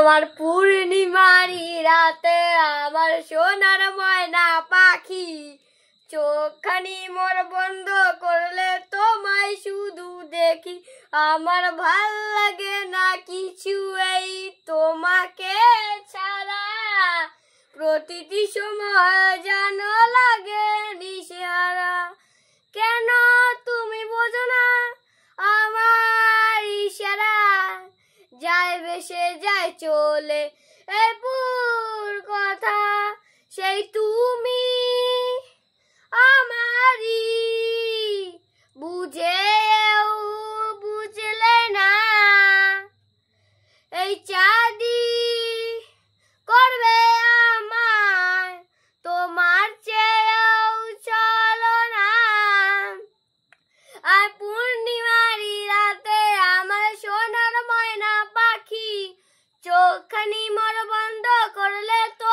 আমার পূর্ণিমারি রাতে আমার সোনার ময়না পাখি, চোখখানি মোর বন্ধ করলে তোমায় শুধু দেখি। আমার ভাল লাগে না কিছু এই তোমাকে ছাড়া, প্রতিটি সময় যেন লাগে দিশেহারা। কেন তুমি বোঝো না আমার ইশারা, যায় ভেসে যায় চলে এই পুর কথা, সেই তুমি আমারই বুঝেও বুঝলে না। এই চাঁদি করবে আমায় তোমার চেয়েও চলো না। আর পূর্ণিমারি রাতে আমার সোনার ময়না পাখি, চোখখানি মোর বন্ধ করলে তো